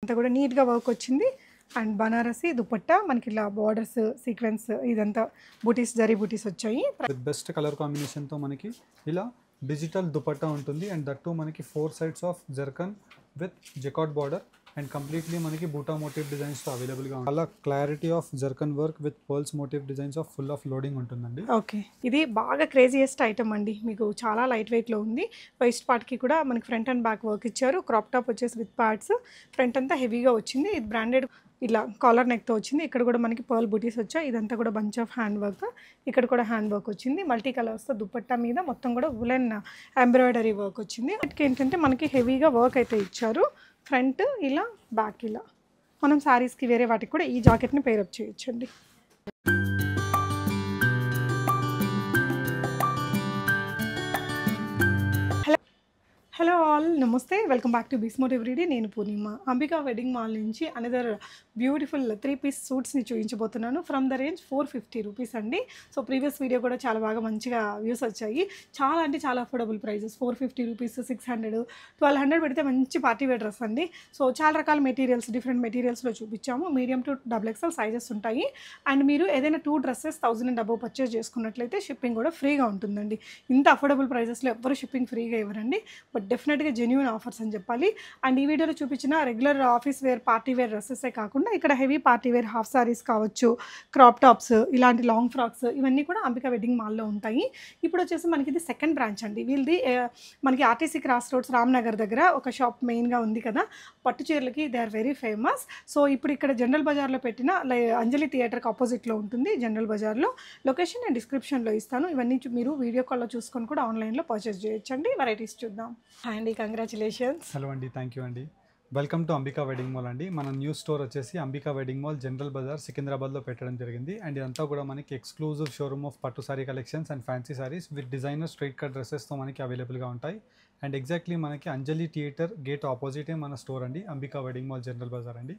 అంతా కూడా నీట్గా వర్క్ వచ్చింది. అండ్ బనారసి దుపట్టా మనకి ఇలా బార్డర్స్ సీక్వెన్స్ ఇదంతా బూటీస్ జరీ బూటీస్ వచ్చాయి. బెస్ట్ కలర్ కాంబినేషన్తో మనకి ఇలా డిజిటల్ దుపట్టా ఉంటుంది. అండ్ దట్టు మనకి 4 sides of zircon with jacquard border and completely మనకి బూటా మోటివ్ డిజైన్స్తో అవైలబుల్గా ఉంది. అలా clarity of zircon work with pearls motif designs of full of loading ఉంటుందండి. ఓకే, ఇది బాగా క్రేజియస్ట్ ఐటమ్ అండి. మీకు చాలా లైట్ వెయిట్లో ఉంది. వేస్ట్ పార్ట్కి కూడా మనకి ఫ్రంట్ అండ్ బ్యాక్ వర్క్ ఇచ్చారు. క్రాప్ టాప్ వచ్చేసి విత్ పార్ట్స్, ఫ్రంట్ అంతా హెవీగా వచ్చింది. ఇది బ్రాండెడ్ ఇలా కాలర్ నెక్తో వచ్చింది. ఇక్కడ కూడా మనకి పర్ల్ బూటీస్ వచ్చాయి. ఇదంతా కూడా బంచ్ ఆఫ్ హ్యాండ్ వర్క్. ఇక్కడ కూడా హ్యాండ్ వర్క్ వచ్చింది. మల్టీ కలర్స్తో దుపట్టా మీద మొత్తం కూడా వులెన్ ఎంబ్రాయిడరీ వర్క్ వచ్చింది. వాటికి ఏంటంటే మనకి హెవీగా వర్క్ అయితే ఇచ్చారు. ఫ్రంట్ ఇలా, బ్యాక్ ఇలా. మనం శారీస్కి వేరే వాటికి కూడా ఈ జాకెట్ని పేరప్ చేయొచ్చండి. హలో ఆల్, నమస్తే, వెల్కమ్ బ్యాక్ టు బిస్మోట్ ఎవ్రీడే. నేను పూర్ణిమ. అంబికా వెడ్డింగ్ మాల్ నుంచి అనదర్ బ్యూటిఫుల్ 3-piece సూట్స్ని చూపించబోతున్నాను. ఫ్రమ్ ద రేంజ్ 450 రూపీస్ అండి. సో ప్రీవియస్ వీడియో కూడా చాలా బాగా మంచిగా వ్యూస్ వచ్చాయి. చాలా అంటే చాలా అఫోర్డబుల్ ప్రైజెస్. 450 రూపీస్, 600, 1200 పెడితే మంచి పార్టీ వేర్ డ్రెస్ అండి. సో చాలా రకాల మెటీరియల్స్, డిఫరెంట్ మెటీరియల్స్లో చూపించాము. మీడియం టు XXL సైజెస్ ఉంటాయి. అండ్ మీరు ఏదైనా 2 డ్రెస్సెస్ 1000 అండ్ అబవ్ పర్చేస్ చేసుకున్నట్లయితే షిప్పింగ్ కూడా ఫ్రీగా ఉంటుందండి. ఇంత అఫోర్డబుల్ ప్రైజెస్లో ఎవ్వరు షిప్పింగ్ ఫ్రీగా ఇవ్వరండి. బట్ డెఫినెట్గా జెన్యూన్ ఆఫర్స్ అని చెప్పాలి. అండ్ ఈ వీడియోలో చూపించిన regular office wear, party wear డ్రెస్సెసే కాకుండా ఇక్కడ heavy party wear half saris కావచ్చు, క్రాప్ టాప్స్, ఇలాంటి లాంగ్ ఫ్రాక్స్, ఇవన్నీ కూడా అంబికా వెడ్డింగ్ మాల్లో ఉంటాయి. ఇప్పుడు వచ్చేసి మనకి ఇది సెకండ్ బ్రాంచ్ అండి. వీళ్ళది మనకి ఆర్టీసీ క్రాస్ రోడ్స్ రామ్నగర్ దగ్గర ఒక షాప్ మెయిన్గా ఉంది కదా. పట్టు చీరలకి they are very famous. So ఇప్పుడు ఇక్కడ జనరల్ బజార్లో పెట్టిన అంజలి థియేటర్కి ఆపోజిట్లో ఉంటుంది జనరల్ బజార్లో. లొకేషన్ నేను డిస్క్రిప్షన్లో ఇస్తాను. ఇవన్నీ మీరు వీడియో కాల్లో చూసుకొని కూడా ఆన్లైన్లో పర్చేస్ చేయొచ్చండి. వెరైటీస్ చూద్దాం. హాయ్ అండి, కంగ్రాచులేషన్స్. హలో అండి, థ్యాంక్ యూ అండి. Welcome to Ambika wedding mall అండి. మన న్యూ స్టోర్ వచ్చేసి Ambika wedding mall general Bazaar సికింద్రాబాద్లో పెట్టడం జరిగింది. అండ్ ఇదంతా కూడా మనకి ఎక్స్క్లూజివ్ షోరూమ్ ఆఫ్ పట్టు sari collections and fancy saris with designer straight cut డ్రెస్సెస్తో మనకి అవైలబుల్గా ఉంటాయి. అండ్ ఎగ్జాక్ట్లీ మనకి అంజలి థియేటర్ గేట్ ఆపోజిటే మన స్టోర్ అండి, Ambika wedding mall general Bazaar అండి.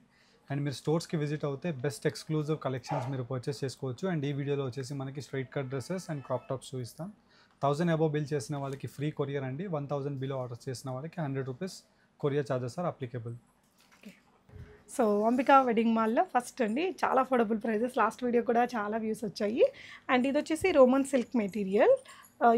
అండ్ మీరు స్టోర్స్కి విజిట్ అవుతే బెస్ట్ ఎక్స్క్లూజివ్ కలెక్షన్స్ మీరు పర్చేస్ చేసుకోవచ్చు. అండ్ ఈ వీడియోలో వచ్చేసి మనకి straight cut dresses and crop tops చూపిస్తాం. 1000 అబవ్ బిల్ చేసిన వాళ్ళకి ఫ్రీ కొరియర్ అండి. 1000 బిలో ఆర్డర్ చేసిన వాళ్ళకి 100 rupees courier charges are applicable. So Ambika wedding మాల్లో ఫస్ట్ అండి చాలా అఫోర్డబుల్ ప్రైజెస్. లాస్ట్ వీడియో కూడా చాలా వ్యూస్ వచ్చాయి. అండ్ ఇది వచ్చేసి Roman silk material.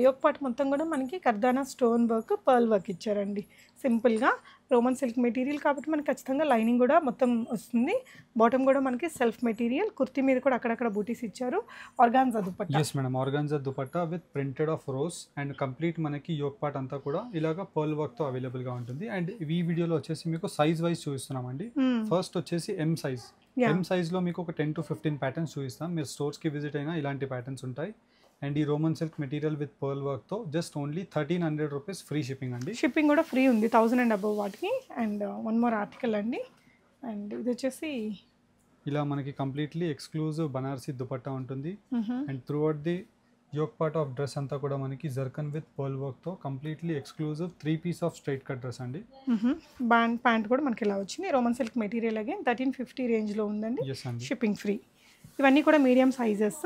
Yoke part మొత్తం కూడా మనకి కర్దానా స్టోన్ వర్క్, పర్ల్ వర్క్ ఇచ్చారండి. సింపుల్గా రోమన్ సిల్క్ మెటీరియల్ కాబట్టి మనకి ఖచ్చితంగా లైనింగ్ కూడా మొత్తం వస్తుంది. బాటమ్ కూడా మనకి సెల్ఫ్ మెటీరియల్. కుర్తీ మీద కూడా అక్కడక్కడ బూటీస్ ఇచ్చారు. Organza dupatta. Yes madam, organza dupatta with printed of rose and complete మనకి యోక్ పార్ట్ అంతా కూడా ఇలాగ పర్ల్ వర్క్తో అవైలబుల్గా ఉంటుంది. అండ్ ఈ వీడియోలో వచ్చేసి మీకు సైజ్ వైజ్ చూపిస్తున్నామండి. ఫస్ట్ వచ్చేసి ఎం సైజ్. ఎం సైజ్లో మీకు ఒక 10 to 15 ప్యాటర్న్స్ చూపిస్తాం. మీరు స్టోర్స్కి విజిట్ అయినా ఇలాంటి ప్యాటర్న్స్ ఉంటాయి. అండ్ ఈ Roman silk material with pearl వర్క్తో just only 1300 rupees free shipping అండి. షిప్పింగ్ కూడా ఫ్రీ ఉంది 1000 అండ్ అబవ్ వాటికి. అండ్ వన్ మోర్ ఆర్టికల్ అండి. అండ్ ఇది వచ్చేసి ఇలా మనకి కంప్లీట్లీ ఎక్స్క్లూజివ్ బనారసి దుపట్టా ఉంటుంది. And throughout the yoke part of dress అంతా కూడా మనకి జర్కన్ విత్ పర్ల్ వర్క్తో completely exclusive 3-piece of straight cut dress అండి. బ్యాండ్ ప్యాంట్ కూడా మనకి ఇలా వచ్చింది. రోమన్ సిల్క్ మెటీరియల్ అగైన్ 1350 రేంజ్లో ఉందండి. Shipping free. ఇవన్నీ కూడా మీడియం సైజెస్.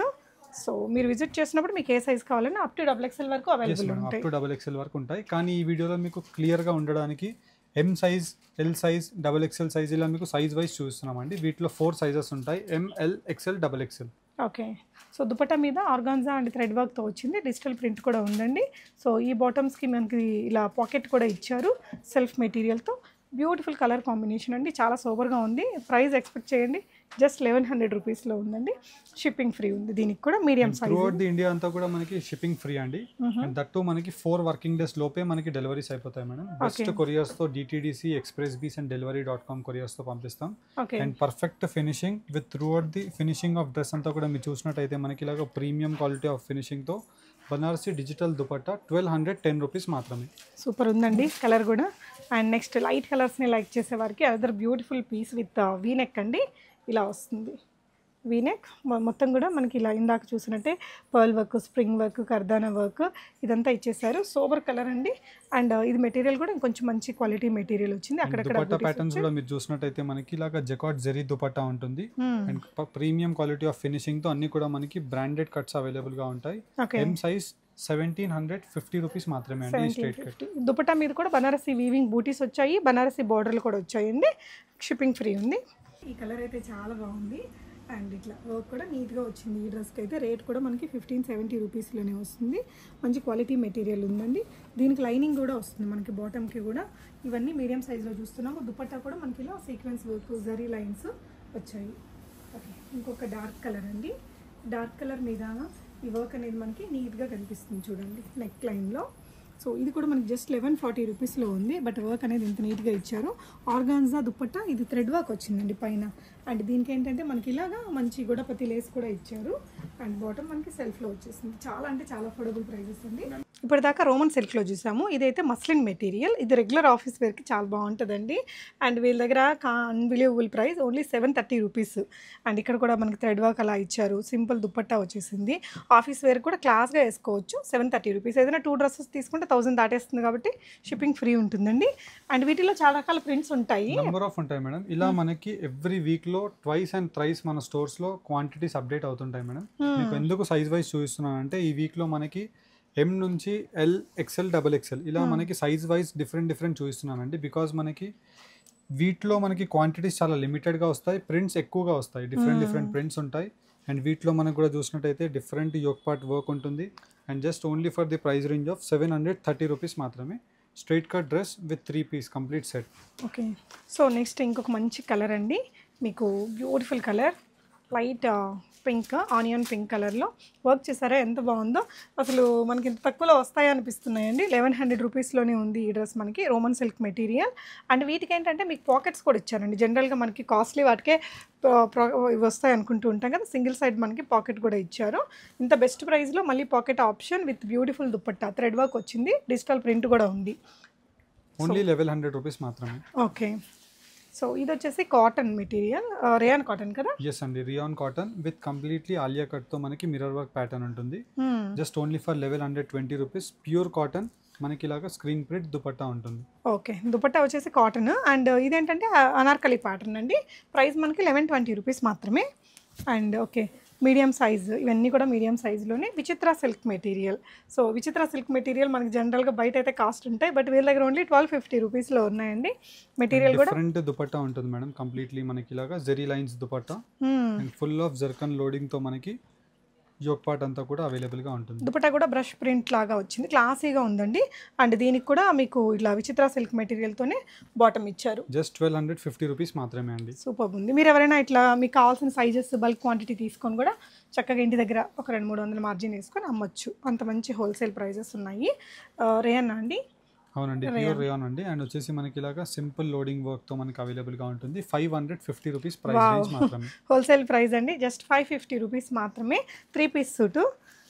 సో మీరు విజిట్ చేసినప్పుడు మీకు ఏ సైజ్ కావాలన్నా అప్ టు XXL వరకు అవైలబుల్ ఉంటాయి. అప్ టు XXL వరకు ఉంటాయి. కానీ ఈ వీడియోలో మీకు క్లియర్గా ఉండడానికి M size, L size, XXL size ఇలా మీకు సైజ్ వైజ్ చూస్తున్నామండి. వీటిలో 4 సైజెస్ ఉంటాయి: ML, XL, XXL. Okay. So dupatta మీద ఆర్గాన్జా అండ్ థ్రెడ్ వర్క్తో వచ్చింది. డిజిటల్ ప్రింట్ కూడా ఉందండి. సో ఈ బాటమ్స్కి మనకి ఇలా పాకెట్ కూడా ఇచ్చారు సెల్ఫ్ మెటీరియల్తో. బ్యూటిఫుల్ కలర్ కాంబినేషన్ అండి. చాలా సూపర్గా ఉంది. ప్రైస్ ఎక్స్పెక్ట్ చేయండి, జస్ట్ 1100 రూపీస్లో ఉందండి. షిప్పింగ్ ఫ్రీ ఉంది దీనికి కూడా. Medium size. Throughout the India అంతా కూడా మనకి షిప్పింగ్ ఫ్రీ అండి. అండ్ దట్టు మనకి 4 వర్కింగ్ డేస్ లోపే మనకి డెలివరీస్ అయిపోతాయి మేడం. బెస్ట్ కొరియర్స్తో DTDC, express bees and delivery.com కొరియర్స్తో పంపిస్తాం. And perfect finishing with throughout the finishing of dress అంతా కూడా మీరు చూసినట్టయితే మనకి ఇలాగ ప్రీమియం క్వాలిటీ ఆఫ్ ఫినిషింగ్తో బనారసి డిజిటల్ దుపట్టా 1210 రూపీస్ మాత్రమే. సూపర్ ఉందండి కలర్ కూడా. అండ్ నెక్స్ట్ లైట్ కలర్స్ని లైక్ చేసే వారికి other beautiful piece with V neck అండి. ఇలా వస్తుంది వీనెక్. మొత్తం కూడా మనకి ఇలా ఇందాక చూసినట్టే pearl work, spring work, kardana work ఇదంతా ఇచ్చేసారు. సోబర్ కలర్ అండి. అండ్ ఇది మెటీరియల్ కూడా ఇంకొంచెం మంచి క్వాలిటీ మెటీరియల్ వచ్చింది. అక్కడక్కడ దుపట్టా ప్యాటర్న్స్ కూడా మీరు చూసినట్టయితే మనకి ఇలాగా జకాట్ జరీ దుపట్టా ఉంటుంది. And premium quality of finishing తో అన్ని కూడా మనకి బ్రాండెడ్ కట్స్ అవైలబుల్ గా ఉంటాయి. ఎం సైజ్, 1750 రూపీస్ మాత్రమే అండి స్ట్రైట్ కట్. 1750. దుపట్టా మీద కూడా బనారసి వీవింగ్ బూటీస్ వచ్చాయి, బనారసి బార్డర్లు కూడా వచ్చాయండి, షిప్పింగ్ ఫ్రీ ఉంది. ఈ కలర్ అయితే చాలా బాగుంది అండ్ ఇట్లా వర్క్ కూడా నీట్గా వచ్చింది. ఈ డ్రెస్కి అయితే రేట్ కూడా మనకి 1570 రూపీస్లోనే వస్తుంది. మంచి క్వాలిటీ మెటీరియల్ ఉందండి. దీనికి లైనింగ్ కూడా వస్తుంది మనకి బాటమ్కి కూడా. ఇవన్నీ మీడియం సైజ్లో చూస్తున్నాము. దుపట్టా కూడా మనకి ఇలా సీక్వెన్స్ వర్క్ జరీ లైన్స్ వచ్చాయి. ఓకే, ఇంకొక డార్క్ కలర్ అండి. డార్క్ కలర్ మీద ఈ వర్క్ అనేది మనకి నీట్గా కనిపిస్తుంది చూడండి నెక్ లైన్లో. సో ఇది కూడా మనకి జస్ట్ 1140 రూపీస్లో ఉంది. బట్ వర్క్ అనేది ఇంత నీట్గా ఇచ్చారు. ఆర్గాన్జా దుపట్టా, ఇది థ్రెడ్ వర్క్ వచ్చిందండి పైన. అండ్ దీనికి ఏంటంటే మనకి ఇలాగా మంచి గొడపతి లేస్ కూడా ఇచ్చారు. అండ్ బాటమ్ మనకి సెల్ఫ్లో వచ్చేసింది. చాలా అంటే చాలా అఫోర్డబుల్ ప్రైజెస్ అండి. ఇప్పటిదాకా రోమన్ సిల్క్లో చూసాము. ఇదైతే మస్లిన్ మెటీరియల్. ఇది రెగ్యులర్ ఆఫీస్ వేర్కి చాలా బాగుంటుందండి. అండ్ వీళ్ళ దగ్గర unbelievable price only 730 rupees. And ఇక్కడ కూడా మనకి థ్రెడ్ వర్క్ అలా ఇచ్చారు. సింపుల్ దుపట్టా వచ్చేసింది. ఆఫీస్ వేర్ కూడా క్లాస్గా వేసుకోవచ్చు. 730 రూపీస్. ఏదైనా 2 డ్రెస్సెస్ తీసుకుంటే 1000 దాటేస్తుంది కాబట్టి షిప్పింగ్ ఫ్రీ ఉంటుందండి. అండ్ వీటిలో చాలా రకాల ప్రింట్స్ ఉంటాయి. నెంబర్ ఆఫ్ ఉంటాయి మేడం. ఇలా మనకి ఎవ్రీ వీక్లో ట్వైస్ అండ్ థ్రైస్ మన స్టోర్స్లో క్వాంటిటీస్ అప్డేట్ అవుతుంటాయి మేడం. మీకు ఎందుకు సైజ్ వైజ్ చూపిస్తున్నానంటే ఈ వీక్లో మనకి M నుంచి L, XL, XXL ఇలా మనకి సైజ్ వైజ్ డిఫరెంట్ చూపిస్తున్నానండి. బికాజ్ మనకి వీటిలో మనకి క్వాంటిటీస్ చాలా లిమిటెడ్గా వస్తాయి, ప్రింట్స్ ఎక్కువగా వస్తాయి, డిఫరెంట్ ప్రింట్స్ ఉంటాయి. అండ్ వీటిలో మనకు కూడా చూసినట్టయితే డిఫరెంట్ యోక్ పార్ట్ వర్క్ ఉంటుంది. And just only for the price range of 730 rupees మాత్రమే. Straight cut dress with 3 piece complete set. Okay, so next ఇంకొక మంచి కలర్ అండి. మీకు beautiful colour, light pink, onion pink కలర్లో వర్క్ చేశారా ఎంత బాగుందో. అసలు మనకి ఇంత తక్కువలో వస్తాయి అనిపిస్తున్నాయండి. 1100 రూపీస్లోనే ఉంది ఈ డ్రెస్ మనకి. Roman silk material. అండ్ వీటికి ఏంటంటే మీకు పాకెట్స్ కూడా ఇచ్చారండి. జనరల్గా మనకి కాస్ట్లీ వాటికే ఇవి వస్తాయి అనుకుంటూ ఉంటాం కదా, సింగిల్ సైడ్ మనకి పాకెట్ కూడా ఇచ్చారు. ఇంత బెస్ట్ ప్రైస్లో మళ్ళీ pocket option with beautiful dupatta, thread work వచ్చింది, డిజిటల్ ప్రింట్ కూడా ఉంది. ఓన్లీ 1100 రూపీస్ మాత్రమే. ఓకే, సో ఇది వచ్చేసి కాటన్ మెటీరియల్, రేయాన్ కాటన్ కదా. ఎస్ అండి, rayon cotton with completely Alia cut తో మనకి మిర్రర్ వర్క్ ప్యాటర్న్ ఉంటుంది. Just only for 1120 rupees. Pure cotton మనకి ఇలాగా స్క్రీన్ ప్రింట్ దుపట్టా ఉంటుంది. ఓకే, దుపట్టా వచ్చేసి కాటన్. అండ్ ఇదేంటంటే అనార్కలి ప్యాటర్న్ అండి. ప్రైస్ మనకి 1120 రూపీస్ మాత్రమే. అండ్ ఓకే, మీడియం సైజ్, ఇవన్నీ కూడా మీడియం సైజులోనే. విచిత్ర సిల్క్ మెటీరియల్. సో విచిత్ర సిల్క్ మెటీరియల్ మనకి జనరల్గా బయట అయితే కాస్ట్ ఉంటాయి, బట్ వీళ్ళ దగ్గర ఓన్లీ 1250 రూపీస్లో ఉన్నాయండి. మెటీరియల్ కూడా డిఫరెంట్ దుపట్టా ఉంటుంది మేడం. కంప్లీట్లీ మనకి ఇలాగా zari lines dupatta and full of zircon loading తో మనకి యోక్ పార్ట్ అంతా కూడా అవైలబుల్ గా ఉంటుంది. దుపట్టా కూడా బ్రష్ ప్రింట్ లాగా వచ్చింది, క్లాసీగా ఉందండి. అండ్ దీనికి కూడా మీకు ఇట్లా విచిత్ర సిల్క్ మెటీరియల్ తోనే బాటమ్ ఇచ్చారు. జస్ట్ 1250 రూపీస్ మాత్రమే అండి. సూపర్ ఉంది. మీరు ఎవరైనా ఇట్లా మీకు కావాల్సిన సైజెస్ బల్క్ క్వాంటిటీ తీసుకొని కూడా చక్కగా ఇంటి దగ్గర ఒక 200-300 మార్జిన్ వేసుకొని అమ్మొచ్చు. అంత మంచి హోల్సేల్ ప్రైజెస్ ఉన్నాయి. రేయన్ అండి. అవునండి, ప్యూర్ రేయాన్ అండి. అండ్ వచ్చేసి మనకి ఇలాగా సింపుల్ లోడింగ్ వర్క్ తో మనకి అవైలబుల్ గా ఉంటుంది. 550 రూపీస్ ప్రైస్ రేంజ్ మాత్రమే. హోల్సేల్ ప్రైస్ అండి, జస్ట్ 550 రూపీస్ మాత్రమే. 3 పీస్ సూటు,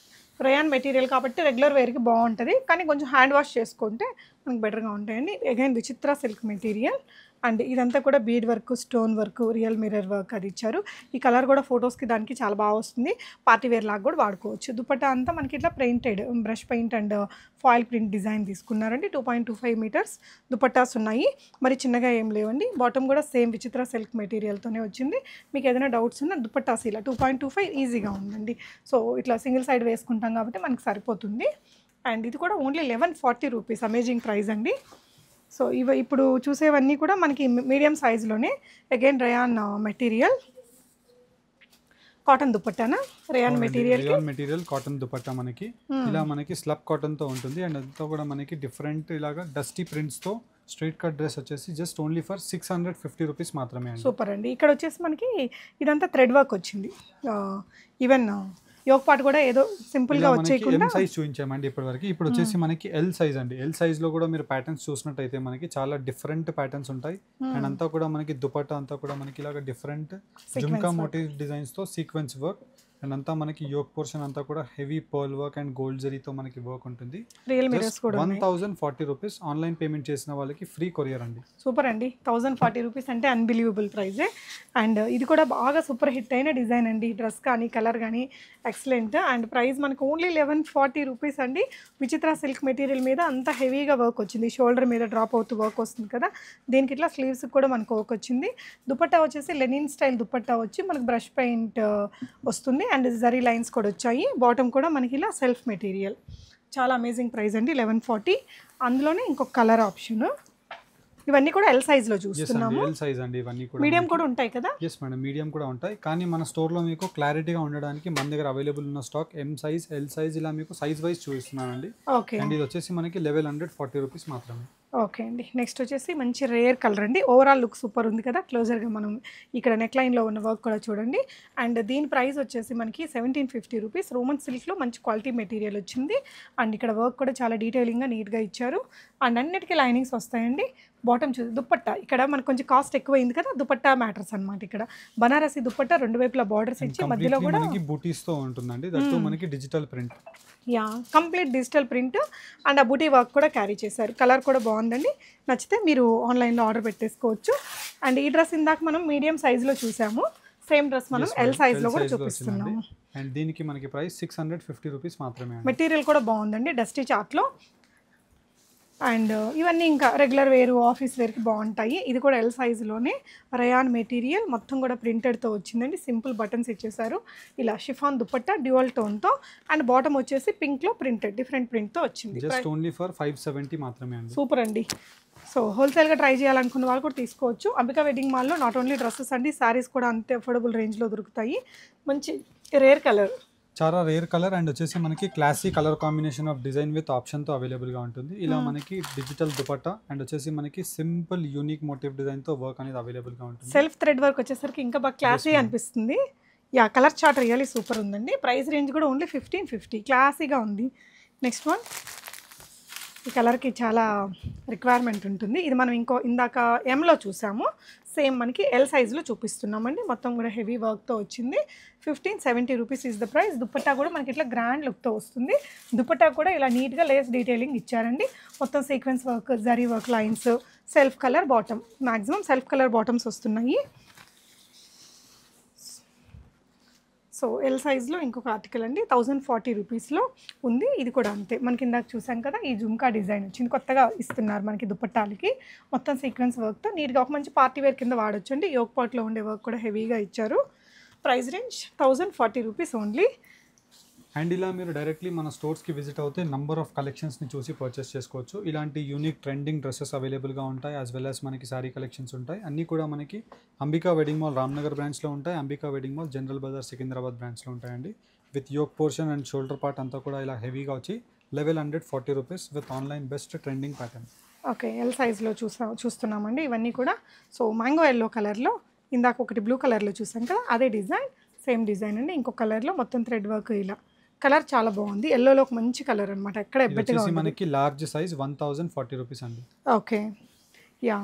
రేయాన్ మెటీరియల్ కాబట్టి రెగ్యులర్ వేర్కి బాగుంటుంది, కానీ కొంచెం హ్యాండ్ వాష్ చేసుకుంటే మనకు బెటర్గా ఉంటాయండి. అగైన్ విచిత్ర సిల్క్ మెటీరియల్. అండ్ ఇదంతా కూడా bead work, stone work, real mirror work అది ఇచ్చారు. ఈ కలర్ కూడా ఫొటోస్కి దానికి చాలా బాగా వస్తుంది. పార్టీ వేర్ లాగా కూడా వాడుకోవచ్చు. దుపట్టా అంతా మనకి ఇట్లా printed brush paint and foil print design తీసుకున్నారండి. 2.25 మీటర్స్ దుపట్టాస్ ఉన్నాయి, మరి చిన్నగా ఏం లేవండి. బాటమ్ కూడా సేమ్ విచిత్ర సిల్క్ మెటీరియల్తోనే వచ్చింది. మీకు ఏదైనా డౌట్స్ ఉన్నా దుపట్టాస్ ఇలా 2.25 ఈజీగా ఉందండి. సో ఇట్లా సింగిల్ సైడ్ వేసుకుంటాం కాబట్టి మనకి సరిపోతుంది. అండ్ ఇది కూడా ఓన్లీ 1140 రూపీస్. అమేజింగ్ ప్రైస్ అండి. సో ఇప్పుడు చూసేవన్నీ కూడా మనకి మీడియం సైజులోనే. అగైన్ రేయాన్ మెటీరియల్, కాటన్ దుపట్టానా, రేయాన్ మెటీరియల్ కాటన్ దుపట్టా మనకి ఇలా మనకి స్లబ్ కాటన్ తో ఉంటుంది. అండ్ అంతా కూడా మనకి డిఫరెంట్ ఇలాగా డస్టీ ప్రింట్స్ తో స్ట్రైట్ కట్ డ్రెస్ వచ్చేసి జస్ట్ ఓన్లీ ఫర్ 650 రూపీస్ మాత్రమే అండి. సూపర్ అండి. ఇక్కడ వచ్చేసి మనకి ఇదంతా థ్రెడ్ వర్క్ వచ్చింది. ఈవెన్ యోక్ పార్ట్ కూడా ఏదో సింపుల్ గా వచ్చేయకుండా ఎల్ సైజ్ చూపించామండి ఇప్పటివరకు. ఇప్పుడు వచ్చేసి మనకి ఎల్ సైజ్ అండి. ఎల్ సైజ్ లో కూడా మీరు ప్యాటర్న్స్ చూసినట్టయితే మనకి చాలా డిఫరెంట్ ప్యాటర్న్స్ ఉంటాయి. అండ్ అంతా కూడా మనకి దుపట్టా అంతా కూడా మనకి ఇలాగా డిఫరెంట్ జుమ్కా మోటివ్ డిజైన్స్ తో సీక్వెన్స్ వర్క్. అండ్ అంతా మనకి యోక్ పోర్షన్ అంతా కూడా heavy pearl work and gold జరీతో మనకి వర్క్ ఉంటుంది. రియల్ మిర్రర్స్ కూడా 1040 రూపీస్. ఆన్లైన్ పేమెంట్ చేసిన వాళ్ళకి ఫ్రీ కొరియర్ అండి. సూపర్ అండి. 1040 రూపీస్ అంటే అన్బిలీవబుల్ ప్రైజే. అండ్ ఇది కూడా బాగా సూపర్ హిట్ అయిన డిజైన్ అండి. డ్రెస్ కానీ కలర్ కానీ ఎక్సలెంట్. అండ్ ప్రైస్ మనకు ఓన్లీ 1140 రూపీస్ అండి. విచిత్ర సిల్క్ మెటీరియల్ మీద అంత హెవీగా వర్క్ వచ్చింది. షోల్డర్ మీద డ్రాప్ అవుతూ వర్క్ వస్తుంది కదా, దీనికి ఇట్లా స్లీవ్స్ కూడా మనకు వర్క్ వచ్చింది. దుపట్టా వచ్చేసి లెనిన్ స్టైల్ దుపట్టా వచ్చి మనకు బ్రష్ పెయింట్ వస్తుంది. అండ్ జరీ లైన్స్ కూడా వచ్చాయి. బాటమ్ కూడా మనకి ఇలా సెల్ఫ్ మెటీరియల్. చాలా అమేజింగ్ ప్రైస్ అండి 1140. అందులోనే ఇంకొక కలర్ ఆప్షన్. ఇవన్నీ కూడా ఎల్ సైజ్లో చూస్తున్నాము. ఎల్ సైజ్ అండి ఇవన్నీ కూడా. మీడియం కూడా ఉంటాయి కదా? ఎస్ మేడం, మీడియం కూడా ఉంటాయి. కానీ మన స్టోర్లో మీకు క్లారిటీగా ఉండడానికి మన దగ్గర అవైలబుల్ ఉన్న stock M size, L size ఇలా మీకు సైజ్ వైజ్ చూపిస్తున్నానండి. ఓకే అండ్ ఇది వచ్చేసి మనకి 1140 రూపీస్ మాత్రమే. ఓకే అండి. నెక్స్ట్ వచ్చేసి మంచి రేర్ కలర్ అండి. ఓవరాల్ లుక్ సూపర్ ఉంది కదా. క్లోజర్గా మనం ఇక్కడ నెక్ లైన్లో ఉన్న వర్క్ కూడా చూడండి. అండ్ దీని ప్రైస్ వచ్చేసి మనకి 1750 రూపీస్. రోమన్ సిల్క్లో మంచి క్వాలిటీ మెటీరియల్ వచ్చింది. అండ్ ఇక్కడ వర్క్ కూడా చాలా డీటెయిలింగ్గా నీట్గా ఇచ్చారు. అండ్ అన్నిటికీ లైనింగ్స్ వస్తాయండి. బాటమ్ చూసి దుప్పట్టా ఇక్కడ మనకు కొంచెం కాస్ట్ ఎక్కువైంది కదా, దుప్పట్టా మ్యాటర్స్ అనమాట. ఇక్కడ బనారసి దుప్పట్టా రెండు వైపులా బార్డర్స్ ఇచ్చి మధ్యలో కూడా మనకి బూటీస్తో ఉంటుందండి. దట్టు మనకి digital print. Yeah, complete digital print and ఆ బూటీ వర్క్ కూడా క్యారీ చేశారు. కలర్ కూడా బాగుందండి. నచ్చితే మీరు ఆన్లైన్లో ఆర్డర్ పెట్టేసుకోవచ్చు. అండ్ ఈ డ్రెస్ ఇందాక మనం మీడియం సైజులో చూసాము. సేమ్ డ్రెస్ మనం ఎల్ సైజ్లో కూడా చూపిస్తున్నాము. అండ్ దీనికి మనకి ప్రైస్ 650 రూపీస్ మాత్రమే. మెటీరియల్ కూడా బాగుందండి, డస్టీ చార్ట్లో. అండ్ ఇవన్నీ ఇంకా రెగ్యులర్ వేరు, ఆఫీస్ వేర్కి బాగుంటాయి. ఇది కూడా ఎల్ సైజులోనే రయాన్ మెటీరియల్, మొత్తం కూడా ప్రింటెడ్తో వచ్చిందండి. సింపుల్ బటన్స్ ఇచ్చేసారు. ఇలా షిఫాన్ దుపట్టా డ్యూయల్ టోన్తో. అండ్ బాటమ్ వచ్చేసి పింక్లో ప్రింటెడ్ డిఫరెంట్ ప్రింట్తో వచ్చింది. జస్ట్ ఓన్లీ ఫర్ 570 మాత్రమే అండి. సూపర్ అండి. సో హోల్సేల్గా ట్రై చేయాలనుకున్న వాళ్ళు కూడా తీసుకోవచ్చు. అంబికా వెడ్డింగ్ మాల్లో నాట్ ఓన్లీ డ్రెస్సెస్ అండి, శారీస్ కూడా అంతే అఫోర్డబుల్ రేంజ్లో దొరుకుతాయి. మంచి రేర్ కలర్, చాలా రేర్ కలర్. అండ్ వచ్చేసి మనకి classy colour combination of design with ఆప్షన్తో అవైలబుల్గా ఉంటుంది. ఇలా మనకి డిజిటల్ దుపట్టా అండ్ వచ్చేసి మనకి సింపుల్ యూనిక్ మోటివ్ డిజైన్తో వర్క్ అనేది అవైలబుల్గా ఉంటుంది. సెల్ఫ్ థ్రెడ్ వర్క్ వచ్చేసరికి ఇంకా బాగా క్లాసీ అనిపిస్తుంది. Yeah, colour chart really super ఉందండి. ప్రైస్ రేంజ్ కూడా ఓన్లీ 1550, క్లాసీగా ఉంది. నెక్స్ట్ వన్, ఈ కలర్కి చాలా రిక్వైర్మెంట్ ఉంటుంది. ఇది మనం ఇందాక ఎంలో చూసాము, సేమ్ మనకి ఎల్ సైజులో చూపిస్తున్నామండి. మొత్తం కూడా హెవీ వర్క్తో వచ్చింది. 1570 rupees is the price. Dupatta కూడా మనకి ఇట్లా గ్రాండ్ లుక్తో వస్తుంది. దుపట్టా కూడా ఇలా నీట్గా లేస్ డీటెయిలింగ్ ఇచ్చారండి. మొత్తం sequence work, zari work lines, self colour bottom, maximum self colour bottoms వస్తున్నాయి. సో ఎల్ సైజ్లో ఇంకొక ఆర్టికల్ అండి 1040 రూపీస్లో ఉంది. ఇది కూడా అంతే, మనకి ఇందాక చూసాం కదా, ఈ జుమ్కా డిజైన్ వచ్చింది, కొత్తగా ఇస్తున్నారు మనకి దుపట్టాలకి. మొత్తం సీక్వెన్స్ వర్క్తో నీట్గా ఒక మంచి పార్టీ వేర్ కింద వాడచ్చు అండి. యోగ్ పాట్లో ఉండే వర్క్ కూడా హెవీగా ఇచ్చారు. Price range 1040 rupees only. And ఇలా మీరు డైరెక్ట్లీ మన స్టోర్స్కి విజిట్ అవుతే నంబర్ ఆఫ్ కలెక్షన్స్ని చూసి పర్చేస్ చేసుకోవచ్చు. ఇలాంటి యూనిక్ ట్రెండింగ్ డ్రెస్సెస్ అవైలబుల్గా ఉంటాయి, యాజ్ వెల్ యాజ్ మనకి శారీ కలెక్షన్స్ ఉంటాయి. అన్నీ కూడా మనకి అంబికా వెడ్డింగ్ మాల్ రామ్నగర్ బ్రాంచ్లో ఉంటాయి. Ambika wedding mall general Bazaar Secunderabad బ్రాంచ్లో ఉంటాయండి. With yoke portion and shoulder part అంతా కూడా ఇలా హెవీగా వచ్చి 1140 rupees with online best trending pattern. Okay, L సైజ్లో చూస్తున్నామండి ఇవన్నీ కూడా. సో మ్యాంగో ఎల్లో కలర్లో, ఇందాక ఒకటి బ్లూ కలర్లో చూసాం కదా, అదే డిజైన్, సేమ్ డిజైన్ అండి. ఇంకొక కలర్లో మొత్తం థ్రెడ్ వర్క్. ఇలా కలర్ చాలా బాగుంది, ఎల్లోలో ఒక మంచి కలర్ అనమాట. ఎక్కడ ఎబ్బెట్టుగా ఉంది. మనకి లార్జ్ సైజ్ 1040 రూపీస్ అండి. Okay, yeah.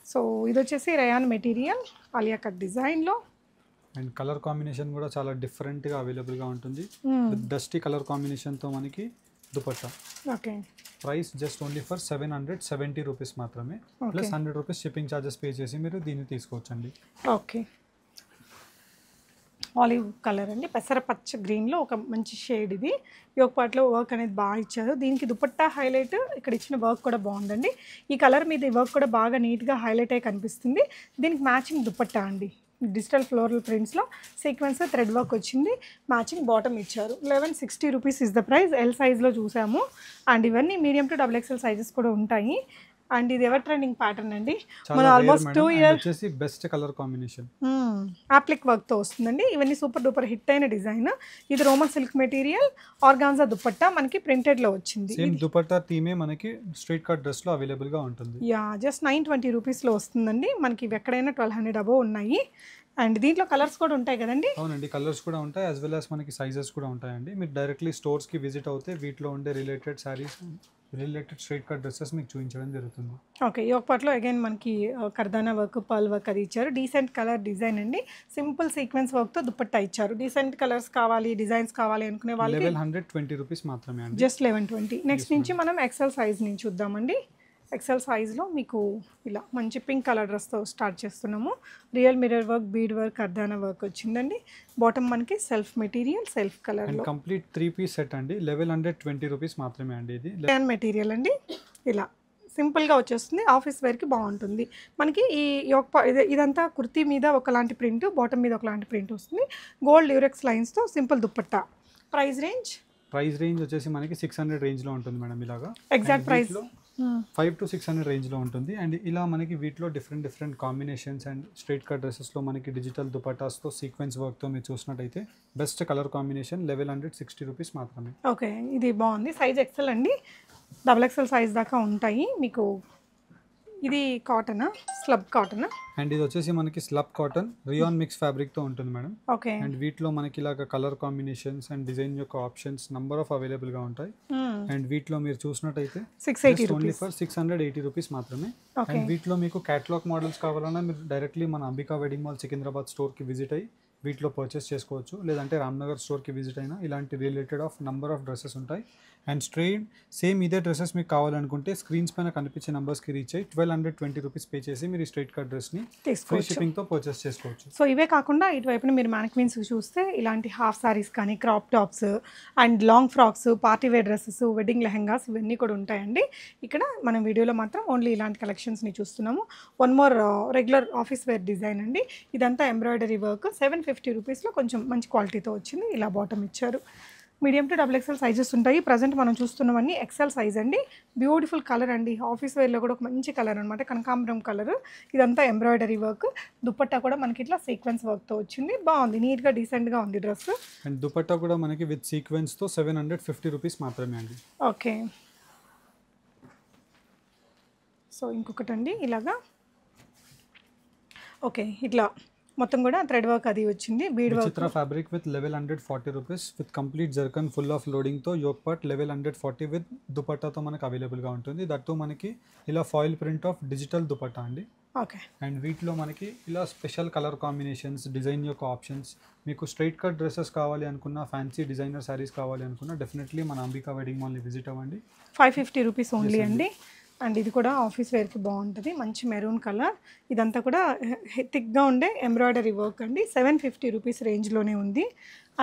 సో ఇది వచ్చేసి రయాన్ మెటీరియల్, ఆలియా కట్ డిజైన్లో. అండ్ కలర్ కాంబినేషన్ కూడా చాలా డిఫరెంట్గా అవైలబుల్గా ఉంటుంది. విత్ డస్టీ కలర్ కాంబినేషన్తో మనకి dupatta. Okay, price just only for 770 rupees మాత్రమే. Plus 100 rupees shipping charges pay చేసి మీరు దీన్ని తీసుకోవచ్చండి. ఓకే, ఆలివ్ కలర్ అండి, పెసరపచ్చ గ్రీన్లో ఒక మంచి షేడ్. ఇది యోగ్ పార్ట్లో వర్క్ అనేది బాగా ఇచ్చారు. దీనికి దుపట్టా హైలైట్, ఇక్కడ ఇచ్చిన వర్క్ కూడా బాగుందండి. ఈ కలర్ మీద ఈ వర్క్ కూడా బాగా నీట్గా హైలైట్ అయ్యి కనిపిస్తుంది. దీనికి మ్యాచింగ్ దుపట్టా అండి, డిజిటల్ ఫ్లోరల్ ప్రింట్స్లో సీక్వెన్స్ థ్రెడ్ వర్క్ వచ్చింది. మ్యాచింగ్ బాటమ్ ఇచ్చారు. 1160 rupees is the price. L సైజ్లో చూసాము. అండ్ ఇవన్నీ మీడియం టు XXL సైజెస్ కూడా ఉంటాయి. అండ్ ఇది ఎవర్ ట్రెండింగ్ ప్యాటర్న్ అండి, మన almost 2 years best colour combination appliqué వర్క్తో వస్తుందండి. ఇవన్నీ సూపర్ డూపర్ హిట్ అయిన డిజైన్. ఇది Roman silk material, organza dupatta మనకి ప్రింటెడ్లో వచ్చింది. సేమ్ దుపట్టా థీమే మనకి స్ట్రైట్ కట్ డ్రెస్లో అవైలబుల్గా ఉంటుంది. యా, జస్ట్ 920 రూపీస్లో వస్తుందండి. మనకి ఇవి ఎక్కడైనా 1200 అబోవ్ ఉన్నాయి. అండ్ దీంట్లో కలర్స్ కూడా ఉంటాయి కదండి. అవునండి, కలర్స్ కూడా ఉంటాయి, యాజ్ వెల్ యాజ్ మనకి సైజెస్ కూడా ఉంటాయండి. మీరు డైరెక్ట్లీ స్టోర్స్కి విజిట్ అవుతే వీటిలో ఉండే related saris, related straight cut dresses మీకు చూపించడం జరుగుతుంది. ఓకే, యోగ్ పార్ట్లో అగైన్ మనకి కర్దానా వర్క్, పర్ల్ వర్క్ అది ఇచ్చారు. డీసెంట్ కలర్ డిజైన్ అండి, సింపుల్ సీక్వెన్స్ వర్క్తో దుపట్టా ఇచ్చారు. డీసెంట్ కలర్స్ కావాలి, డిజైన్స్ కావాలి అనుకునే వాళ్ళకి 1120 రూపీస్ మాత్రమే అండి. జస్ట్ 1120. నెక్స్ట్ నుంచి మనం ఎక్సెల్ సైజ్ నుంచి చూద్దామండి. ఎక్సెల్ సైజ్లో మీకు ఇలా మంచి పింక్ కలర్ డ్రెస్తో స్టార్ట్ చేస్తున్నాము. Real mirror work, bead work, kardana work వచ్చిందండి. బాటమ్ మనకి సెల్ఫ్ మెటీరియల్, సెల్ఫ్ కలర్లో కంప్లీట్ 3 పీస్ సెట్ అండి. 1120 రూపీస్ మాత్రమే అండి. ఇది హ్యాండ్ మెటీరియల్ అండి. ఇలా సింపుల్గా వచ్చేస్తుంది, ఆఫీస్ వేర్కి బాగుంటుంది. మనకి ఈ ఇదంతా కుర్తీ మీద ఒకలాంటి ప్రింట్, బాటమ్ మీద ఒకలాంటి ప్రింట్ వస్తుంది. గోల్డ్ డ్యూరెక్స్ లైన్స్తో simple dupatta. Price range price range వచ్చేసి మనకి 600 రేంజ్లో ఉంటుంది మేడం ఇలాగా. ఎగ్జాక్ట్ ప్రైస్ 5 to 600 రేంజ్లో ఉంటుంది. అండ్ ఇలా మనకి వీటిలో different combinations and straight cut డ్రెస్సెస్లో మనకి డిజిటల్ దుపట్టాస్తో సీక్వెన్స్ వర్క్తో మీరు చూసినట్టయితే బెస్ట్ కలర్ కాంబినేషన్ 1160 రూపీస్ మాత్రమే. ఓకే, ఇది బాగుంది. సైజ్ ఎక్సెల్ అండి, XXL సైజ్ దాకా ఉంటాయి మీకు. ఇది కాటనా, స్లబ్ కాటనా? అండ్ ఇది వచ్చేసి మనకి స్లబ్ కాటన్ రియాన్ మిక్స్ ఫ్యాబ్రిక్తో ఉంటుంది మేడం. ఓకే. అండ్ వీటిలో మనకి ఇలాగ కలర్ కాంబినేషన్స్ అండ్ డిజైన్ యొక్క ఆప్షన్స్ నంబర్ ఆఫ్ అవైలబుల్గా ఉంటాయి. అండ్ వీటిలో మీరు చూసినట్టయితే 680 ఓన్లీ ఫర్ 680 రూపీస్ మాత్రమే. అండ్ వీటిలో మీకు క్యాటలాగ్ మోడల్స్ కావాలన్నా మీరు డైరెక్ట్లీ మన అంబికా వెడ్డింగ్ మాల్ సికింద్రాబాద్ స్టోర్కి విజిట్ అయ్యి వీటిలో పర్చేస్ చేసుకోవచ్చు. లేదంటే రామ్నగర్ స్టోర్కి విజిట్ అయినా ఇలాంటి related of number of dresses ఉంటాయి. అండ్ స్ట్రైట్ సేమ్ ఇదే డ్రెస్సెస్ మీకు కావాలనుకుంటే స్క్రీన్స్ పైన కనిపించే నెంబర్స్కి రీచ్ అయ్యి 1220 రూపీస్ పే చేసి మీరు స్ట్రైట్ కట్ డ్రెస్ని ఫ్రీ షిప్పింగ్తో పర్చేస్ చేసుకోవచ్చు. సో ఇవే కాకుండా ఇటువైపున మీరు మ్యానిక్విన్స్ చూస్తే ఇలాంటి హాఫ్ సారీస్ కానీ, crop tops and long frocks, party wear dresses, wedding lehengas ఇవన్నీ కూడా ఉంటాయండి. ఇక్కడ మనం వీడియోలో మాత్రం ఓన్లీ ఇలాంటి కలెక్షన్స్ని చూస్తున్నాము. One more regular office wear design అండి. ఇదంతా ఎంబ్రాయిడరీ వర్క్ 750 రూపీస్లో కొంచెం మంచి క్వాలిటీతో వచ్చింది. ఇలా బాటమ్ ఇచ్చారు. మీడియం టు XXL సైజెస్ ఉంటాయి. ప్రజెంట్ మనం చూస్తున్నవన్నీ XL సైజ్ అండి. బ్యూటిఫుల్ కలర్ అండి. ఆఫీస్ వేర్లో కూడా ఒక మంచి కలర్ అనమాట, కనకాంబరం కలర్. ఇదంతా ఎంబ్రాయిడరీ వర్క్. దుపట్టా కూడా మనకి ఇట్లా సీక్వెన్స్ వర్క్తో వచ్చింది. బాగుంది, నీట్గా డీసెంట్గా ఉంది డ్రెస్. అండ్ దుపట్టా కూడా మనకి విత్ సీక్వెన్స్తో 750 రూపీస్ మాత్రమే అండి. ఓకే. సో ఇంకొకటండి ఇలాగా. ఓకే, ఇట్లా మొత్తం కూడా థ్రెడ్ వర్క్ అది వచ్చింది. Bead work Chitra fabric with 1140 rupees with complete zircon full of లోడింగ్తో యోక్ పార్ట్ 1140 విత్ దుపట్టాతో మనకు అవైలబుల్గా ఉంటుంది. దట్టు మనకి ఇలా foil print of digital dupatta అండి. ఓకే. అండ్ వీటిలో మనకి ఇలా స్పెషల్ కలర్ కాంబినేషన్స్, డిజైన్ యొక్క ఆప్షన్స్, మీకు స్ట్రైట్ కట్ డ్రెస్సెస్ కావాలి అనుకున్న, ఫ్యాన్సీ డిజైనర్ శారీస్ కావాలి అనుకున్న డెఫినెట్లీ మన అంబికా వెడ్డింగ్ మాల్ని విజిట్ అవ్వండి. 550 రూపీస్ ఓన్లీ అండి. అండ్ ఇది కూడా ఆఫీస్ వేర్కి బాగుంటుంది. మంచి మెరూన్ కలర్. ఇదంతా కూడా థిక్గా ఉండే ఎంబ్రాయిడరీ వర్క్ అండి. 750 రూపీస్ రేంజ్లోనే ఉంది.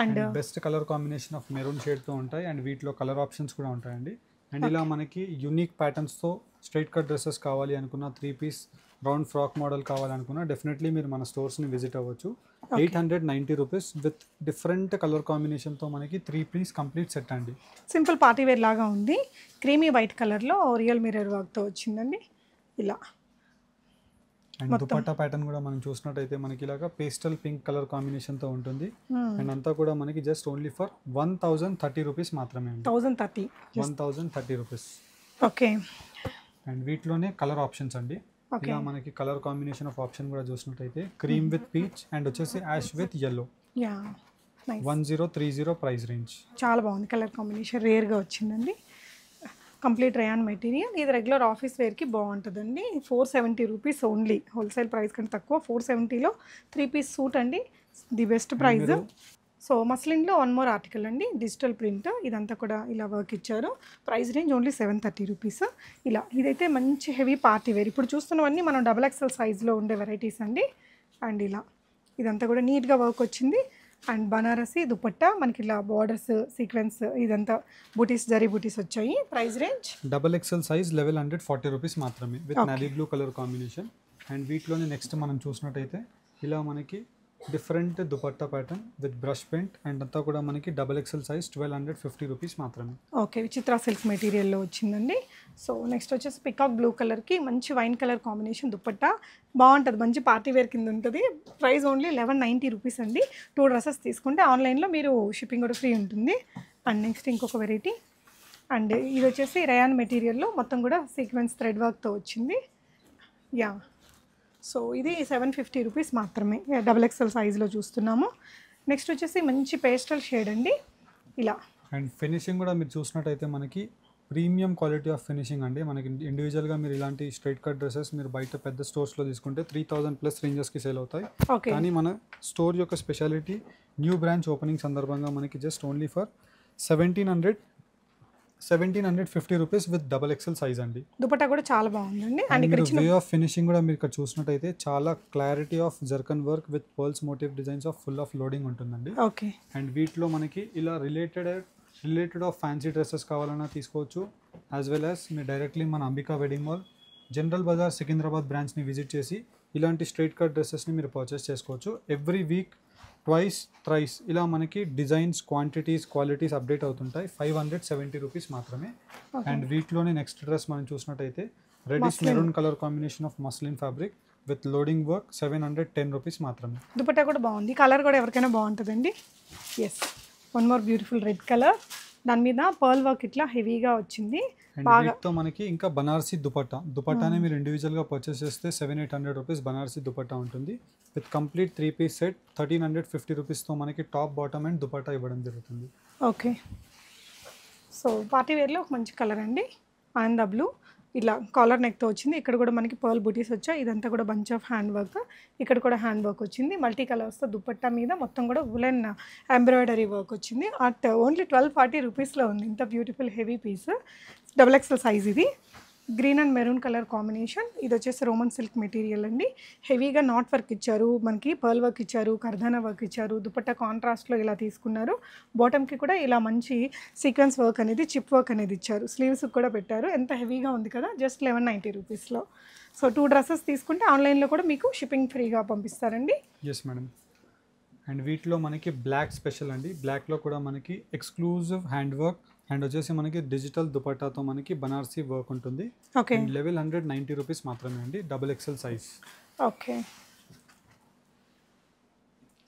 And best colour combination of maroon షేడ్తో ఉంటాయి. అండ్ వీటిలో కలర్ ఆప్షన్స్ కూడా ఉంటాయండి. అండ్ ఇలా మనకి యూనిక్ ప్యాటర్న్స్తో స్ట్రైట్ కట్ డ్రెస్సెస్ కావాలి అనుకున్న, 3 పీస్ రౌండ్ ఫ్రాక్ మోడల్ కావాలనుకున్నా డెఫినెట్లీ మీరు మన స్టోర్స్ని విజిట్ అవ్వచ్చు. 890 రూపీస్ విత్ డిఫరెంట్ కలర్ కాంబినేషన్తో మనకి 3 పీస్ కంప్లీట్ సెట్ అండి. సింపుల్ పార్టీ వేర్ లాగా ఉంది. క్రీమీ వైట్ కలర్లో రియల్ మిర్రర్ వర్క్తో వచ్చిందండి ఇలా. అండ్ దుపట్టా ప్యాటర్న్ కూడా మనం చూసినట్టయితే మనకి ఇలాగా పేస్టల్ పింక్ కలర్ కాంబినేషన్తో ఉంటుంది. అండ్ అంతా కూడా మనకి జస్ట్ ఓన్లీ ఫర్ 1030 రూపీస్ మాత్రమే అండి. 1030 రూపీస్. ఓకే. అండ్ వీటిలోనే కలర్ ఆప్షన్స్ అండి. ఇలా మనకి కలర్ కాంబినేషన్ ఆఫ్ ఆప్షన్ కూడా చూసినట్టయితే క్రీమ్ విత్ పీచ్ అండ్ వచ్చేసి ash with yellow. 1030 price range. చాలా బాగుంది కలర్ కాంబినేషన్, రేర్గా వచ్చిందండి. Complete rayon material. ఇది రెగ్యులర్ ఆఫీస్ వేర్కి బాగుంటుందండి. 470 రూపీస్ ఓన్లీ. హోల్సేల్ ప్రైస్ కంటే తక్కువ. 470లో 3 పీస్ సూట్ అండి. The best price. సో మస్లిన్లో వన్ మోర్ ఆర్టికల్ అండి, డిజిటల్ ప్రింట్. ఇదంతా కూడా ఇలా వర్క్ ఇచ్చారు. Price range only 730 rupees. ఇలా ఇదైతే మంచి హెవీ పార్టీ వేర్. ఇప్పుడు చూస్తున్నవన్నీ మనం XXL సైజ్లో ఉండే వెరైటీస్ అండి. అండ్ ఇలా ఇదంతా కూడా నీట్గా వర్క్ వచ్చింది. అండ్ బనారసి దుపట్టా మనకి ఇలా బార్డర్స్, సీక్వెన్స్, ఇదంతా బూటీస్, జరీ బూటీస్ వచ్చాయి. Price range XXL size 1140 rupees మాత్రమే with navy blue colour combination. And వీటిలోనే నెక్స్ట్ మనం చూసినట్టయితే ఇలా మనకి different dupatta pattern with brush paint and అంతా కూడా మనకి XXL సైజ్ 1250 రూపీస్ మాత్రమే. ఓకే. విచిత్ర సిల్క్ మెటీరియల్లో వచ్చిందండి. సో నెక్స్ట్ వచ్చేసి పికాక్ బ్లూ కలర్కి మంచి వైన్ కలర్ కాంబినేషన్ దుపట్టా బాగుంటుంది. మంచి పార్టీ వేర్ కింద ఉంటుంది. ప్రైస్ ఓన్లీ 1190 రూపీస్ అండి. 2 డ్రెస్సెస్ తీసుకుంటే ఆన్లైన్లో మీరు షిప్పింగ్ కూడా ఫ్రీ ఉంటుంది. అండ్ నెక్స్ట్ ఇంకొక వెరైటీ. అండ్ ఇది వచ్చేసి రేయాన్ మెటీరియల్లో మొత్తం కూడా సీక్వెన్స్ థ్రెడ్ వర్క్తో వచ్చింది. యా. సో ఇది 750 రూపీస్ మాత్రమే. XXL సైజ్లో చూస్తున్నాము. నెక్స్ట్ వచ్చేసి మంచి పేస్టల్ షేడ్ అండి ఇలా. అండ్ ఫినిషింగ్ కూడా మీరు చూసినట్టయితే మనకి ప్రీమియం క్వాలిటీ ఆఫ్ ఫినిషింగ్ అండి. మనకి ఇండివిజువల్గా మీరు ఇలాంటి స్ట్రైట్ కట్ డ్రెస్సెస్ మీరు బయట పెద్ద స్టోర్స్లో తీసుకుంటే 3000+ రేంజెస్కి సేల్ అవుతాయి. కానీ మన స్టోర్ యొక్క స్పెషాలిటీ న్యూ బ్రాంచ్ ఓపెనింగ్ సందర్భంగా మనకి just only for 1750 rupees with XXL size అండి. దుపట్టా కూడా చాలా బాగుందండి. అండ్ ఇక్కడ వే ఆఫ్ ఫినిషింగ్ కూడా మీరు ఇక్కడ చూసినట్టయితే చాలా clarity of zircon work with pearls motif designs of full of loading ఉంటుందండి. ఓకే. అండ్ వీటిలో మనకి ఇలా రిలేటెడ్ ఆఫ్ ఫ్యాన్సీ డ్రెస్సెస్ కావాలన్నా తీసుకోవచ్చు. యాజ్ వెల్ యాజ్ మీరు డైరెక్ట్లీ మన Ambika wedding mall general Bazaar Secunderabad బ్రాంచ్ని విజిట్ చేసి ఇలాంటి స్ట్రైట్ కట్ డ్రెస్సెస్ని మీరు పర్చేస్ చేసుకోవచ్చు. ఎవ్రీ వీక్ ట్వైస్ థ్రైస్ ఇలా మనకి డిజైన్స్, క్వాంటిటీస్, క్వాలిటీస్ అప్డేట్ అవుతుంటాయి. 570 రూపీస్ మాత్రమే. అండ్ వీటిలోనే నెక్స్ట్ డ్రెస్ మనం చూసినట్టయితే reddish maroon colour combination of muslin fabric with loading work 710 rupees మాత్రమే. దుపట్టా కూడా బాగుంది, కలర్ కూడా ఎవరికైనా బాగుంటుందండి. Yes, one more beautiful red colour, దాని మీద పర్ల్ వర్క్ ఇట్లా హెవీగా వచ్చింది. అండ్ వీటితో మనకి ఇంకా బనారసి దుపట్టానే మీరు ఇండివిజువల్గా పర్చేస్ చేస్తే 700-800 రూపీస్ బనారసి దుపట్టా ఉంటుంది. విత్ కంప్లీట్ 3-piece సెట్ 1350 రూపీస్తో మనకి టాప్, బాటమ్ అండ్ దుపట్టా ఇవ్వడం జరుగుతుంది. ఓకే, సో పార్టీ వేర్లో ఒక మంచి కలర్ అండి, ఆనంద బ్లూ. ఇలా కాలర్ నెక్తో వచ్చింది. ఇక్కడ కూడా మనకి పర్ల్ బుటీస్ వచ్చాయి. ఇదంతా కూడా బంచ్ ఆఫ్ హ్యాండ్ వర్క్. ఇక్కడ కూడా హ్యాండ్ వర్క్ వచ్చింది. మల్టీ కలర్స్తో దుపట్టా మీద మొత్తం కూడా వులెన్ ఎంబ్రాయిడరీ వర్క్ వచ్చింది. అట్ ఓన్లీ 1240 రూపీస్లో ఉంది. ఇంత beautiful heavy piece, XXL size. ఇది green and maroon colour combination. ఇది వచ్చేసి రోమన్ సిల్క్ మెటీరియల్ అండి. హెవీగా నాట్ వర్క్ ఇచ్చారు, మనకి పర్ల్ వర్క్ ఇచ్చారు, కర్దానా వర్క్ ఇచ్చారు. దుపట్టా కాంట్రాస్ట్లో ఇలా తీసుకున్నారు. బాటమ్కి కూడా ఇలా మంచి సీక్వెన్స్ వర్క్ అనేది, చిప్ వర్క్ అనేది ఇచ్చారు. స్లీవ్స్ కూడా పెట్టారు. ఎంత హెవీగా ఉంది కదా, జస్ట్ 1190 రూపీస్లో. సో 2 డ్రెస్సెస్ తీసుకుంటే ఆన్లైన్లో కూడా మీకు షిప్పింగ్ ఫ్రీగా పంపిస్తారండి. Yes madam. అండ్ వీటిలో మనకి బ్లాక్ స్పెషల్ అండి. బ్లాక్లో కూడా మనకి ఎక్స్క్లూజివ్ హ్యాండ్ వర్క్ అండ్ వచ్చేసి మనకి డిజిటల్ దుపట్టాతో మనకి బనారసి వర్క్ ఉంటుంది. ఓకే, లెవెల్ 190 రూపీస్ మాత్రమే అండి, XXL size. Okay,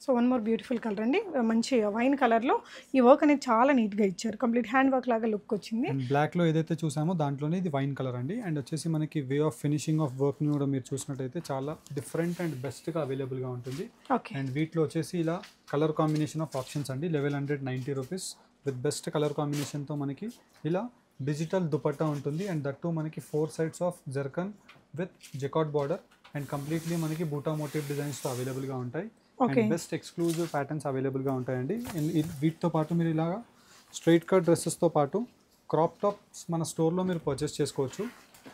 so one more beautiful colour అండి, మంచి వైన్ కలర్లో ఈ వర్క్ అనేది చాలా నీట్గా ఇచ్చారు. కంప్లీట్ హ్యాండ్ వర్క్ లాగా లుక్ వచ్చింది. అండ్ బ్లాక్లో ఏదైతే చూసామో దాంట్లోనే ఇది వైన్ కలర్ అండి. అండ్ వచ్చేసి మనకి వే ఆఫ్ ఫినిషింగ్ ఆఫ్ వర్క్ని కూడా మీరు చూసినట్టయితే చాలా డిఫరెంట్ అండ్ బెస్ట్గా అవైలబుల్గా ఉంటుంది. ఓకే, అండ్ వీటిలో వచ్చేసి ఇలా కలర్ కాంబినేషన్ ఆఫ్ ఆప్షన్స్ అండి. 1190 రూపీస్ విత్ బెస్ట్ కలర్ కాంబినేషన్తో మనకి ఇలా డిజిటల్ దుపట్టా ఉంటుంది. అండ్ దట్టు మనకి 4 sides of zircon with jacquard border and completely మనకి బూటా మోటివ్ డిజైన్స్తో అవైలబుల్గా ఉంటాయి. అండ్ బెస్ట్ ఎక్స్క్లూజివ్ ప్యాటర్న్స్ అవైలబుల్గా ఉంటాయండి. వీటితో పాటు మీరు ఇలాగా స్ట్రైట్ కట్ డ్రెస్సెస్తో పాటు క్రాప్ టాప్స్ మన స్టోర్లో మీరు పర్చేస్ చేసుకోవచ్చు.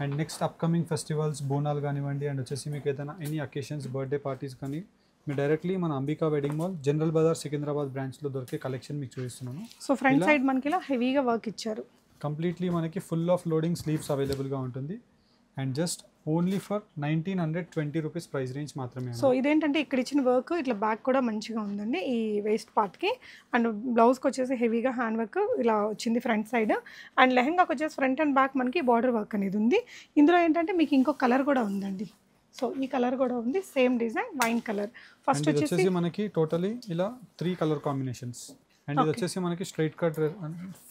And next upcoming festivals, Bonalu కానివ్వండి, అండ్ వచ్చేసి మీకు ఏదైనా ఎనీ అకేషన్స్, బర్త్డే పార్టీస్ కానీ మీరు డైరెక్ట్లీ మన Ambika wedding mall general Bazaar Secunderabad బ్రాంచ్లో దొరికే కలెక్షన్ మీకు చూపిస్తున్నాను. సో ఫ్రంట్ సైడ్ మనకి ఇలా హెవీగా వర్క్ ఇచ్చారు. కంప్లీట్లీ మనకి ఫుల్ ఆఫ్ లోడింగ్ స్లీవ్స్ అవైలబుల్గా ఉంటుంది. And just only for 1920 rupees price range మాత్రమే. సో ఇదేంటంటే ఇక్కడ ఇచ్చిన వర్క్ ఇట్లా బ్యాక్ కూడా మంచిగా ఉందండి ఈ వేస్ట్ పార్ట్కి. అండ్ బ్లౌజ్కి వచ్చేసి హెవీగా హ్యాండ్ వర్క్ ఇలా వచ్చింది ఫ్రంట్ సైడ్. అండ్ లెహంగాకి వచ్చేసి ఫ్రంట్ అండ్ బ్యాక్ మనకి బార్డర్ వర్క్ అనేది ఉంది. ఇందులో ఏంటంటే మీకు ఇంకో కలర్ కూడా ఉందండి. సో ఈ కలర్ కూడా ఉంది, same design, wine colour. First వచ్చేసి మనకి టోటలీ ఇలా 3 కలర్ కాంబినేషన్స్. అండ్ ఇది వచ్చేసి మనకి స్ట్రైట్ కట్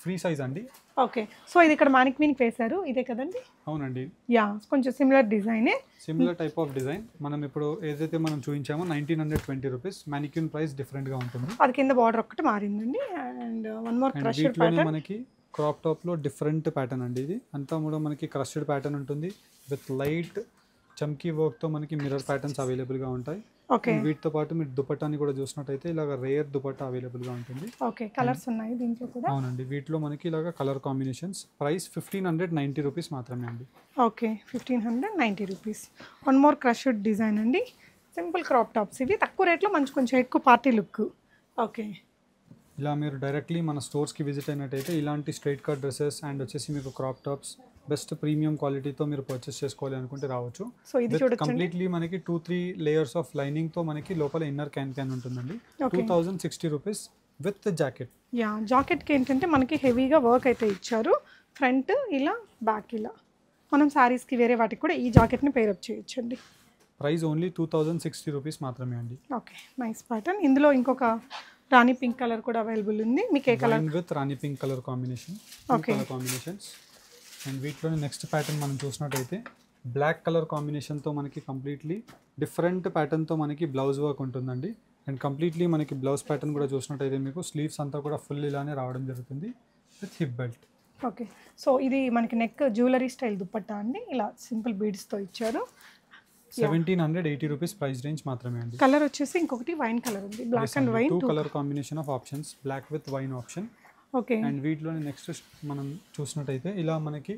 ఫ్రీ సైజ్ అండి. ఓకే, సో ఇది ఇక్కడ మ్యానిక్విన్కి వేశారు, ఇదే కదండి? అవునండి, యా, కొంచెం సిమిలర్ డిజైనే, సిమిలర్ టైప్ ఆఫ్ డిజైన్. మనం ఇప్పుడు ఏదైతే మనం చూపించామో 1920 రూపీస్, మ్యానిక్విన్ ప్రైస్ డిఫరెంట్గా ఉంటుంది. అది కింద బార్డర్ ఒక్కటి మారిందండి. And one more crushed pattern. మనకి క్రాప్ టాప్లో డిఫరెంట్ ప్యాటర్న్ అండి. ఇది అంతా కూడా మనకి క్రష్డ్ ప్యాటర్న్ ఉంటుంది విత్ లైట్ చమ్కీ వర్క్తో మనకి మిర్రర్ ప్యాటర్న్స్ అవైలబుల్గా ఉంటాయి. ఓకే, వీటితో పాటు మీరు దుపట్టాని కూడా చూసినట్టయితే ఇలాగ రేర్ దుపట్టా అవైలబుల్గా ఉంటుంది. ఓకే, కలర్స్ ఉన్నాయి దీంట్లో కూడా. అవునండి, వీటిలో మనకి ఇలాగ కలర్ కాంబినేషన్స్. ప్రైస్ 1590 రూపీస్ మాత్రమే అండి. Okay, 1590 rupees. One more crushed design అండి, సింపుల్ క్రాప్ టాప్స్. ఇవి తక్కువ రేట్లో మంచి కొంచెం ఎక్కువ పార్టీ లుక్. ఓకే, ఇలా మీరు డైరెక్ట్లీ మన స్టోర్స్కి విజిట్ అయినట్టయితే ఇలాంటి స్ట్రైట్ కట్ డ్రెస్సెస్ అండ్ వచ్చేసి మీకు క్రాప్ టాప్స్ బెస్ట్ ప్రీమియం క్వాలిటీతో మీరు పర్చేస్ చేసుకోవాలి అనుకుంటే రావచ్చు. సో ఇది చూడొచ్చు, కంప్లీట్లీ మనకి 2-3 లేయర్స్ ఆఫ్ లైనింగ్తో మనకి లోపల ఇన్నర్ క్యాన్ ఉంటుందండి. 2060 రూపీస్ విత్ జాకెట్. యా, జాకెట్కి ఏంటంటే మనకి హెవీగా వర్క్ అయితే ఇచ్చారు. ఫ్రంట్ ఇలా, బ్యాక్ ఇలా. మనం శారీస్కి వేరే వాటికి కూడా ఈ జాకెట్ని పేరప్ చేయొచ్చండి. ప్రైస్ ఓన్లీ 2060 రూపీస్ మాత్రమే అండి. Okay, nice pattern. ఇందులో ఇంకొక రాణి పింక్ కలర్ కూడా అవైలబుల్ ఉంది. మీకు ఏ కలర్? విత్ రాణి pink colour combination. Okay, combinations. And వీటిలోనే నెక్స్ట్ ప్యాటర్న్ మనం చూసినట్టయితే బ్లాక్ కలర్ కాంబినేషన్తో మనకి కంప్లీట్లీ డిఫరెంట్ ప్యాటర్న్తో మనకి బ్లౌజ్ వర్క్ ఉంటుందండి. అండ్ కంప్లీట్లీ మనకి బ్లౌజ్ ప్యాటర్న్ కూడా చూసినట్టయితే మీకు స్లీవ్స్ అంతా కూడా ఫుల్ ఇలానే రావడం జరుగుతుంది with hip belt. Okay, so ఇది మనకి నెక్ జ్యువెలరీ స్టైల్ దుపట్టా అండి. ఇలా సింపుల్ బీడ్స్తో ఇచ్చారు. 1780 రూపీస్ ప్రైస్ రేంజ్ మాత్రమే అండి. కలర్ వచ్చేసి ఇంకొకటి వైన్ కలర్ ఉంది, black and wine. 2 colour combination of options, black with wine option. Okay, and వీటిలోని నెక్స్ట్ మనం చూసినట్టయితే ఇలా మనకి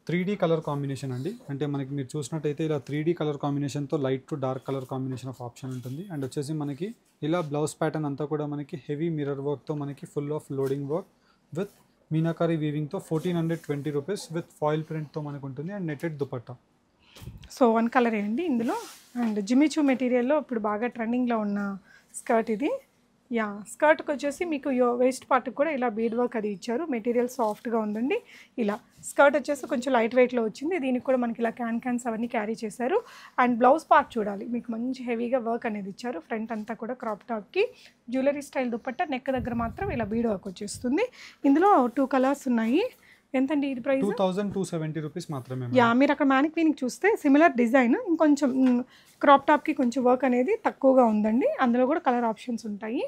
3D కలర్ కాంబినేషన్ అండి. అంటే మనకి మీరు చూసినట్టయితే ఇలా 3D కలర్ కాంబినేషన్తో light to dark colour combination of option ఉంటుంది. అండ్ వచ్చేసి మనకి ఇలా బ్లౌజ్ ప్యాటర్న్ అంతా కూడా మనకి హెవీ మిర్రర్ వర్క్తో మనకి full of loading work with meenakari వీవింగ్తో 1420 రూపీస్ విత్ ఫాయిల్ ప్రింట్తో మనకు ఉంటుంది. And netted dupatta. So one colour అండి ఇందులో. అండ్ జిమిచూ మెటీరియల్లో ఇప్పుడు బాగా ట్రెండింగ్లో ఉన్న స్కర్ట్ ఇది. యా, స్కర్ట్కి వచ్చేసి మీకు వేస్ట్ పార్ట్కి కూడా ఇలా బీడ్ వర్క్ అది ఇచ్చారు. మెటీరియల్ సాఫ్ట్గా ఉందండి. ఇలా స్కర్ట్ వచ్చేసి కొంచెం లైట్ వెయిట్లో వచ్చింది. దీనికి కూడా మనకి ఇలా క్యాన్స్ అవన్నీ క్యారీ చేశారు. అండ్ బ్లౌజ్ పార్ట్ చూడాలి, మీకు మంచి హెవీగా వర్క్ అనేది ఇచ్చారు. ఫ్రంట్ అంతా కూడా క్రాప్ టాప్కి జ్యువెలరీ స్టైల్ దుపట్టా, నెక్ దగ్గర మాత్రం ఇలా బీడ్ వర్క్ వచ్చేస్తుంది. ఇందులో 2 కలర్స్ ఉన్నాయి. ఎంతండి ఇది ప్రైస్? 2270 రూపీస్ మాత్రమే. యా, మీరు అక్కడ మ్యానిక్వీన్కి చూస్తే సిమిలర్ డిజైన్, ఇంకొంచెం క్రాప్ టాప్కి కొంచెం వర్క్ అనేది తక్కువగా ఉందండి. అందులో కూడా కలర్ ఆప్షన్స్ ఉంటాయి.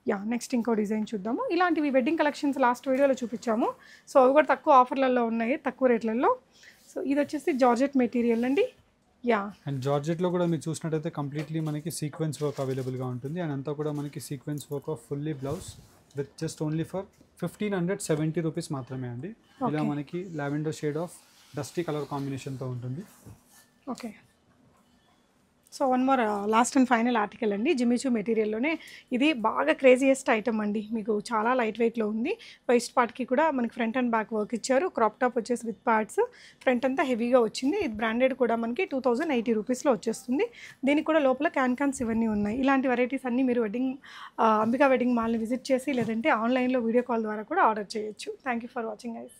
యా, నెక్స్ట్ ఇంకో డిజైన్ చూద్దాము. ఇలాంటివి వెడ్డింగ్ కలెక్షన్స్ లాస్ట్ వీడియోలో చూపించాము. సో అవి కూడా తక్కువ ఆఫర్లలో ఉన్నాయి, తక్కువ రేట్లలో. సో ఇది వచ్చేసి జార్జెట్ మెటీరియల్ అండి. యా, అండ్ జార్జెట్లో కూడా మీరు చూసినట్టయితే కంప్లీట్లీ మనకి సీక్వెన్స్ వర్క్ అవైలబుల్గా ఉంటుంది. అండ్ అంతా కూడా మనకి sequence work of fully blouse with just only for 1570 rupees మాత్రమే అండి. ఇలా మనకి lavender shade of dusty colour కాంబినేషన్తో ఉంటుంది. Okay. So one more last and final article అండి. జిమిచూ మెటీరియల్లోనే ఇది బాగా క్రేజియస్ట్ ఐటమ్ అండి. మీకు చాలా లైట్ వెయిట్లో ఉంది. వేస్ట్ పార్ట్కి కూడా మనకి ఫ్రంట్ అండ్ బ్యాక్ వర్క్ ఇచ్చారు. క్రాప్ టాప్ వచ్చేసి విత్ పార్ట్స్, ఫ్రంట్ అంతా హెవీగా వచ్చింది. ఇది బ్రాండెడ్ కూడా మనకి 2080 రూపీస్లో వచ్చేస్తుంది. దీనికి కూడా లోపల క్యాన్స్ ఇవన్నీ ఉన్నాయి. ఇలాంటి వెరైటీస్ అన్నీ మీరు అంబికా వెడ్డింగ్ మాల్ని విజిట్ చేసి లేదంటే ఆన్లైన్లో వీడియో కాల్ ద్వారా కూడా ఆర్డర్ చేయొచ్చు. Thank you for watching guys.